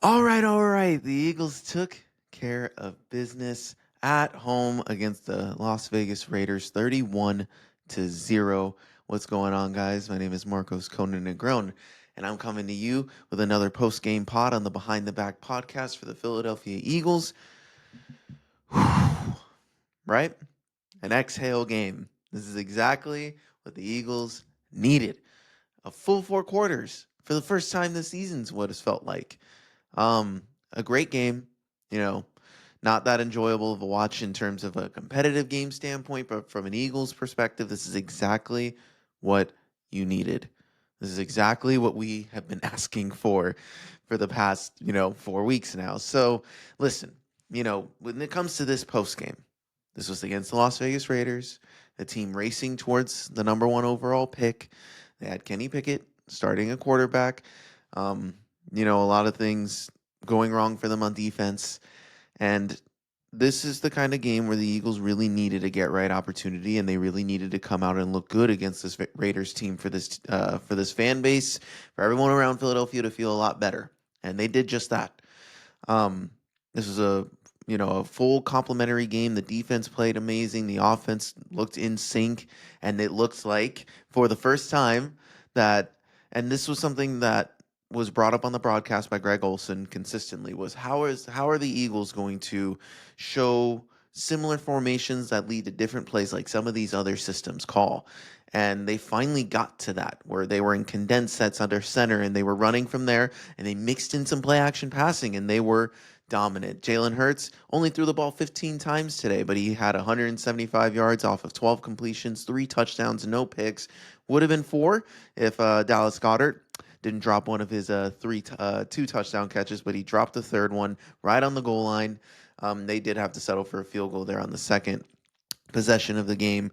All right. The Eagles took care of business at home against the Las Vegas Raiders, 31-0. What's going on, guys? My name is Marcos Conan Negron, and I'm coming to you with another post-game pod on the Behind the Back podcast for the Philadelphia Eagles. Right? An exhale game. This is exactly what the Eagles needed. A full 4 quarters for the first time this season's what it's felt like. A great game, you know, not that enjoyable of a watch in terms of a competitive game standpoint, but from an Eagles perspective, this is exactly what you needed. This is exactly what we have been asking for the past, 4 weeks now. So listen, when it comes to this post game, this was against the Las Vegas Raiders, a team racing towards the number one overall pick. They had Kenny Pickett starting a quarterback. A lot of things going wrong for them on defense. And this is the kind of game where the Eagles really needed a get right opportunity, and they really needed to come out and look good against this Raiders team for this fan base, for everyone around Philadelphia to feel a lot better. And they did just that. This was a full complimentary game. The defense played amazing. The offense looked in sync, and it looked like for the first time that, and this was something that was brought up on the broadcast by Greg Olson consistently, was how are the Eagles going to show similar formations that lead to different plays like some of these other systems call. And they finally got to that where they were in condensed sets under center and they were running from there, and they mixed in some play action passing and they were dominant. Jalen Hurts only threw the ball 15 times today, but he had 175 yards off of 12 completions, 3 touchdowns, no picks. Would have been 4 if Dallas Goedert didn't drop one of his 2 touchdown catches, but he dropped the third one right on the goal line. They did have to settle for a field goal there on the second possession of the game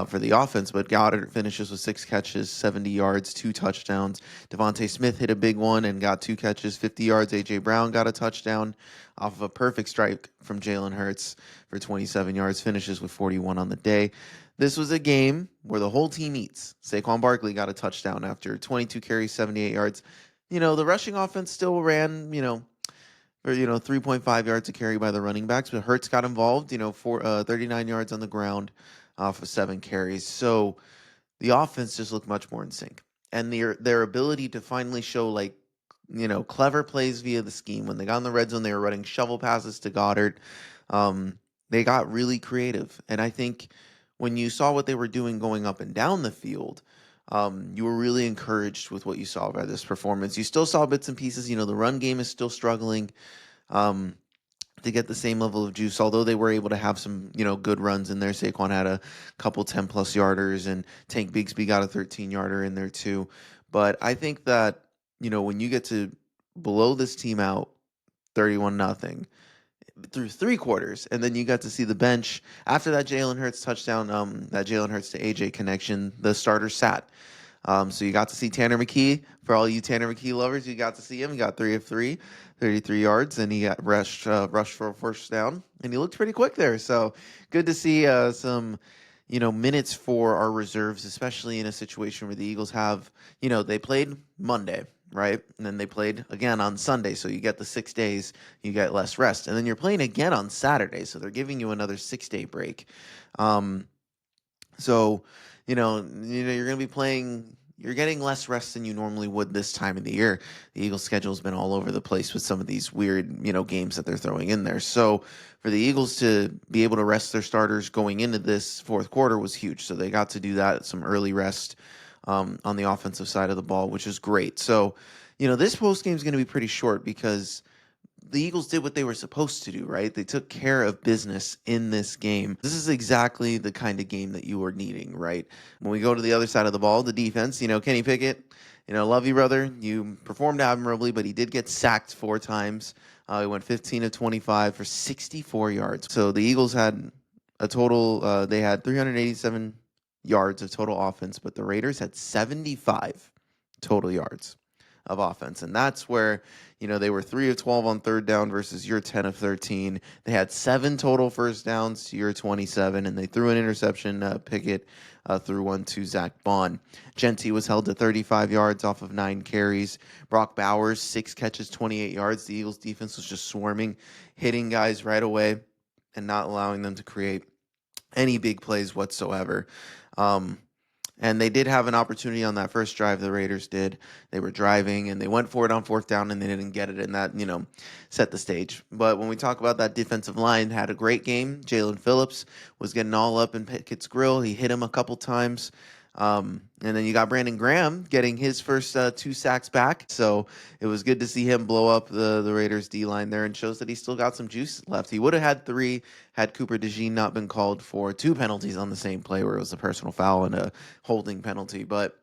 for the offense, but Goddard finishes with 6 catches, 70 yards, 2 touchdowns. Devontae Smith hit a big one and got 2 catches, 50 yards. A.J. Brown got a touchdown off of a perfect strike from Jalen Hurts for 27 yards, finishes with 41 on the day. This was a game where the whole team eats. Saquon Barkley got a touchdown after 22 carries, 78 yards. The rushing offense still ran, for 3.5 yards a carry by the running backs, but Hurts got involved, 39 yards on the ground off of 7 carries. So the offense just looked much more in sync. And their ability to finally show clever plays via the scheme. When they got in the red zone, they were running shovel passes to Goddard. They got really creative. And I think when you saw what they were doing going up and down the field, you were really encouraged with what you saw by this performance. You still saw bits and pieces. The run game is still struggling to get the same level of juice, although they were able to have some, good runs in there. Saquon had a couple 10-plus yarders, and Tank Bigsby got a 13-yarder in there too. But I think that, when you get to blow this team out 31-0 through 3 quarters, and then you got to see the bench after that Jalen Hurts touchdown, that Jalen Hurts to AJ connection, the starter sat. So you got to see Tanner McKee. For all you Tanner McKee lovers, you got to see him. He got 3 of 3, 33 yards, and he got rushed for a first down, and he looked pretty quick there. So good to see some minutes for our reserves, especially in a situation where the Eagles have, they played Monday, right? And then they played again on Sunday. So you get the 6 days, you get less rest. And then you're playing again on Saturday. So they're giving you another 6-day break. So, you're going to be playing, you're getting less rest than you normally would this time of the year. The Eagles' schedule has been all over the place with some of these weird, games that they're throwing in there. So for the Eagles to be able to rest their starters going into this 4th quarter was huge. So they got to do that, some early rest on the offensive side of the ball, which is great. So, this post game is going to be pretty short because the Eagles did what they were supposed to do, right? They took care of business in this game. This is exactly the kind of game that you were needing, right? When we go to the other side of the ball, the defense, Kenny Pickett, love you, brother. You performed admirably, but he did get sacked 4 times. He went 15 of 25 for 64 yards. So the Eagles had a total, they had 387 yards of total offense, but the Raiders had 75 total yards of offense. And that's where, they were 3 of 12 on 3rd down versus your 10 of 13. They had 7 total first downs to your 27, and they threw an interception, Pickett, threw one to Zach Bond. Genty was held to 35 yards off of 9 carries. Brock Bowers, 6 catches, 28 yards. The Eagles defense was just swarming, hitting guys right away and not allowing them to create any big plays whatsoever. Um, and they did have an opportunity on that first drive, the Raiders did. They were driving and they went for it on fourth down and they didn't get it. And that, set the stage. But when we talk about that defensive line, had a great game. Jalen Phillips was getting all up in Pickett's grill. He hit him a couple times. And then you got Brandon Graham getting his first 2 sacks back. So it was good to see him blow up the Raiders D-line there and shows that he still got some juice left. He would have had 3 had Cooper DeJean not been called for 2 penalties on the same play where it was a personal foul and a holding penalty. But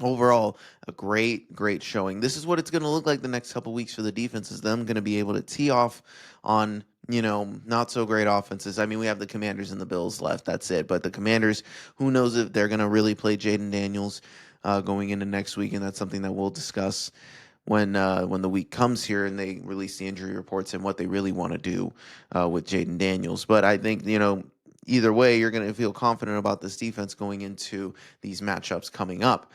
overall, a great showing. This is what it's going to look like the next couple weeks for the defense, is them going to be able to tee off on, not so great offenses. I mean, we have the Commanders and the Bills left. That's it. But the Commanders, who knows if they're going to really play Jaden Daniels going into next week, and that's something that we'll discuss when the week comes here and they release the injury reports and what they really want to do with Jaden Daniels. But I think, either way, you're going to feel confident about this defense going into these matchups coming up.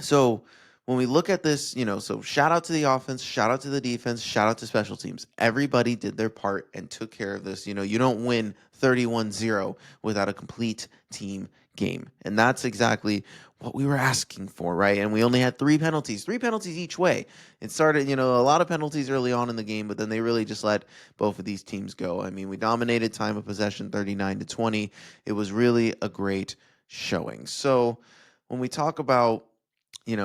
So when we look at this, so shout out to the offense, shout out to the defense, shout out to special teams. Everybody did their part and took care of this. You don't win 31-0 without a complete team game. And that's exactly what we were asking for, right? And we only had 3 penalties each way. It started, a lot of penalties early on in the game, but then they really just let both of these teams go. I mean, we dominated time of possession 39-20. It was really a great showing. So when we talk about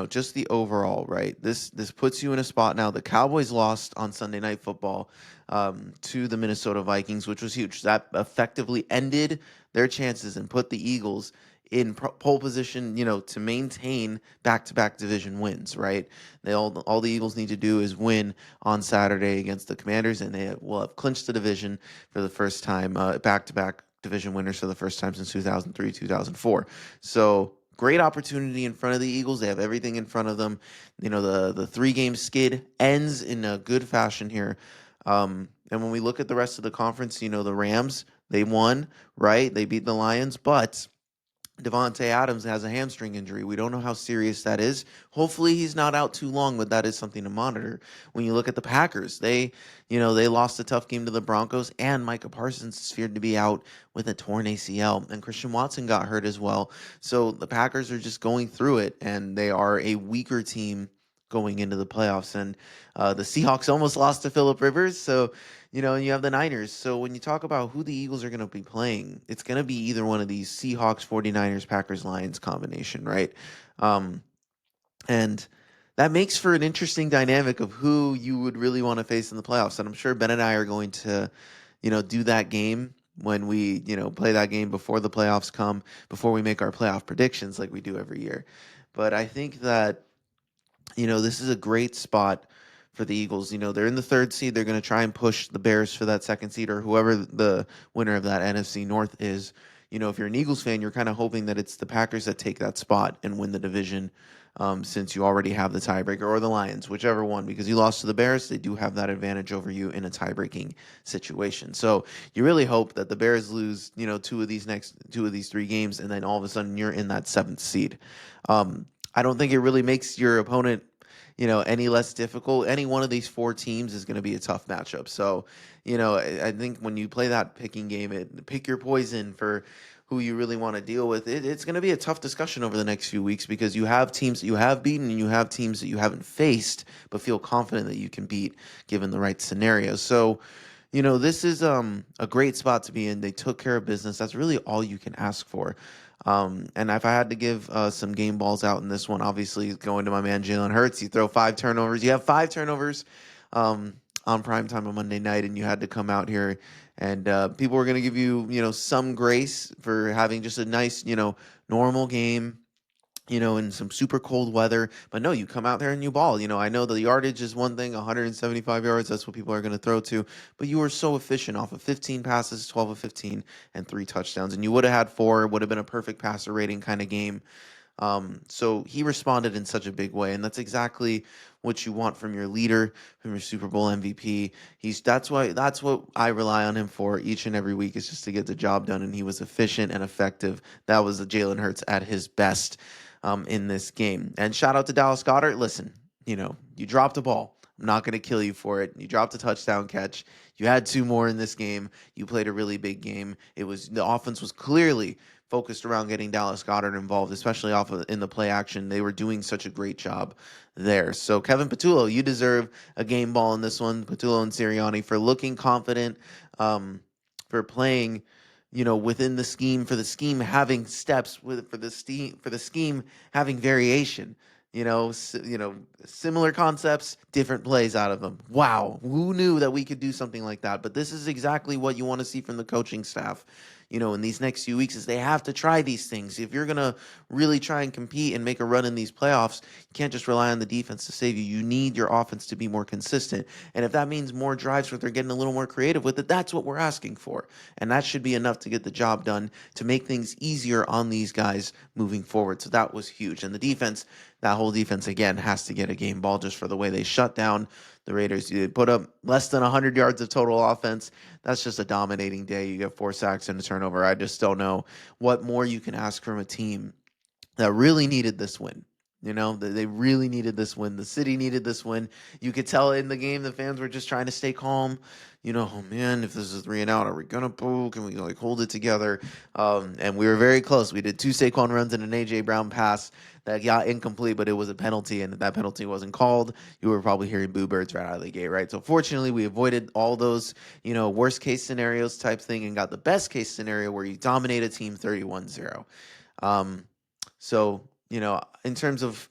just the overall, right? This puts you in a spot now. The Cowboys lost on Sunday Night Football to the Minnesota Vikings, which was huge. That effectively ended their chances and put the Eagles in pole position, to maintain back-to-back division wins, right? All the Eagles need to do is win on Saturday against the Commanders, and they will have clinched the division for the first time, back-to-back division winners for the first time since 2003, 2004. So great opportunity in front of the Eagles. They have everything in front of them. The 3-game skid ends in a good fashion here. And when we look at the rest of the conference, the Rams, they won, right? They beat the Lions, but Devontae Adams has a hamstring injury. We don't know how serious that is. Hopefully he's not out too long, but that is something to monitor. When you look at the Packers, they lost a tough game to the Broncos, and Micah Parsons is feared to be out with a torn ACL, and Christian Watson got hurt as well. So the Packers are just going through it, and they are a weaker team going into the playoffs. And the Seahawks almost lost to Phillip Rivers, so and you have the Niners. So when you talk about who the Eagles are going to be playing, it's going to be either one of these Seahawks, 49ers, Packers, Lions combination, right? And that makes for an interesting dynamic of who you would really want to face in the playoffs. And I'm sure Ben and I are going to, do that game when we, play that game before the playoffs come, before we make our playoff predictions like we do every year. But I think that, this is a great spot for the Eagles. They're in the 3rd seed. They're going to try and push the Bears for that 2nd seed, or whoever the winner of that NFC North is. If you're an Eagles fan, you're kind of hoping that it's the Packers that take that spot and win the division, since you already have the tiebreaker, or the Lions, whichever one, because you lost to the Bears. They do have that advantage over you in a tie-breaking situation. So you really hope that the Bears lose, 2 of these 3 games, and then all of a sudden you're in that 7th seed. I don't think it really makes your opponent, any less difficult. Any one of these 4 teams is going to be a tough matchup. So, I think when you play that picking game, pick your poison for who you really want to deal with. It's going to be a tough discussion over the next few weeks, because you have teams that you have beaten and you have teams that you haven't faced but feel confident that you can beat given the right scenario. So, this is a great spot to be in. They took care of business. That's really all you can ask for. And if I had to give some game balls out in this one, obviously going to my man Jalen Hurts. You throw 5 turnovers. You have 5 turnovers on primetime on Monday night, and you had to come out here, and people were going to give you, some grace for having just a nice, normal game, in some super cold weather. But no, you come out there and you ball. I know the yardage is one thing, 175 yards. That's what people are going to throw to. But you were so efficient off of 15 passes, 12 of 15, and 3 touchdowns. And you would have had 4. It would have been a perfect passer rating kind of game. So he responded in such a big way, and that's exactly what you want from your leader, from your Super Bowl MVP. That's what I rely on him for each and every week, is just to get the job done. And he was efficient and effective. That was Jalen Hurts at his best in this game. And shout out to Dallas Goedert. Listen, you dropped a ball. I'm not going to kill you for it. You dropped a touchdown catch. You had two more in this game. You played a really big game. The offense was clearly focused around getting Dallas Goedert involved, especially in the play action. They were doing such a great job there. So Kevin Patullo, you deserve a game ball in this one. Patullo and Sirianni for looking confident, for playing, within the scheme, for the scheme having steps, for the scheme having variation. Similar concepts, different plays out of them. Wow, who knew that we could do something like that? But this is exactly what you want to see from the coaching staff, in these next few weeks, is they have to try these things. If you're going to really try and compete and make a run in these playoffs, you can't just rely on the defense to save you. You need your offense to be more consistent. And if that means more drives where they're getting a little more creative with it, that's what we're asking for. And that should be enough to get the job done, to make things easier on these guys moving forward. So that was huge. And the defense, that whole defense, again, has to get a game ball just for the way they shut down the Raiders. You put up less than 100 yards of total offense. That's just a dominating day. You get 4 sacks and a turnover. I just don't know what more you can ask from a team that really needed this win. They really needed this win. The city needed this win. You could tell in the game the fans were just trying to stay calm. Oh man, if this is 3 and out, are we gonna boo? Can we hold it together? And we were very close. We did 2 Saquon runs and an AJ Brown pass that got incomplete, but it was a penalty, and if that penalty wasn't called, you were probably hearing boo birds right out of the gate, right? So fortunately, we avoided all those, worst case scenarios type thing, and got the best case scenario where you dominate a team 31-0. So, in terms of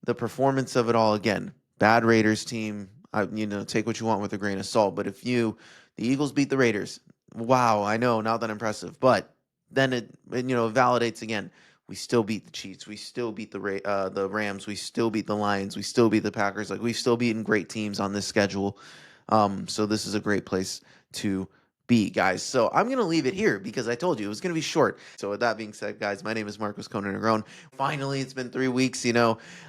the performance of it all, again, bad Raiders team, take what you want with a grain of salt. But the Eagles beat the Raiders, wow, I know, not that impressive. But then it validates again. We still beat the Chiefs. We still beat the Rams. We still beat the Lions. We still beat the Packers. We've still beaten great teams on this schedule. So this is a great place to be, guys. So I'm going to leave it here because I told you it was going to be short. So with that being said, guys, my name is Marcos Conan Negron. Finally, it's been 3 weeks. I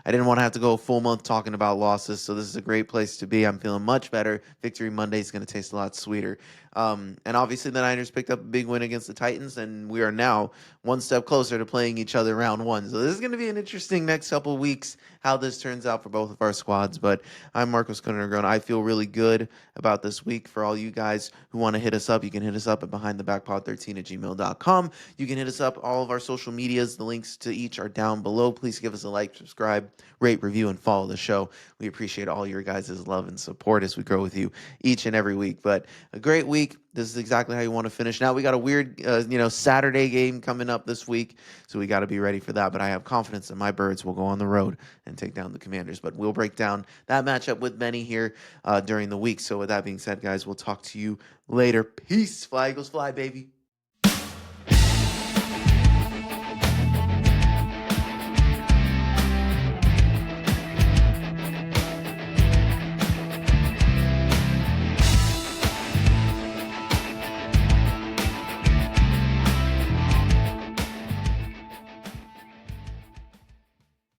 didn't want to have to go a full month talking about losses. So this is a great place to be. I'm feeling much better. Victory Monday is going to taste a lot sweeter. And obviously the Niners picked up a big win against the Titans, and we are now one step closer to playing each other round 1. So this is going to be an interesting next couple of weeks, how this turns out for both of our squads. But I'm Marcos Conan Negron. I feel really good about this week. For all you guys who want to hit us up, you can hit us up at behindthebackpod13@gmail.com. You can hit us up all of our social medias. The links to each are down below. Please give us a like, subscribe, rate, review, and follow the show. We appreciate all your guys' love and support as we grow with you each and every week. But a great week. This is exactly how you want to finish. Now we got a weird, Saturday game coming up this week, so we got to be ready for that. But I have confidence that my Birds will go on the road and take down the Commanders. But we'll break down that matchup with Benny here during the week. So with that being said, guys, we'll talk to you later. Peace. Fly, Eagles, fly, baby.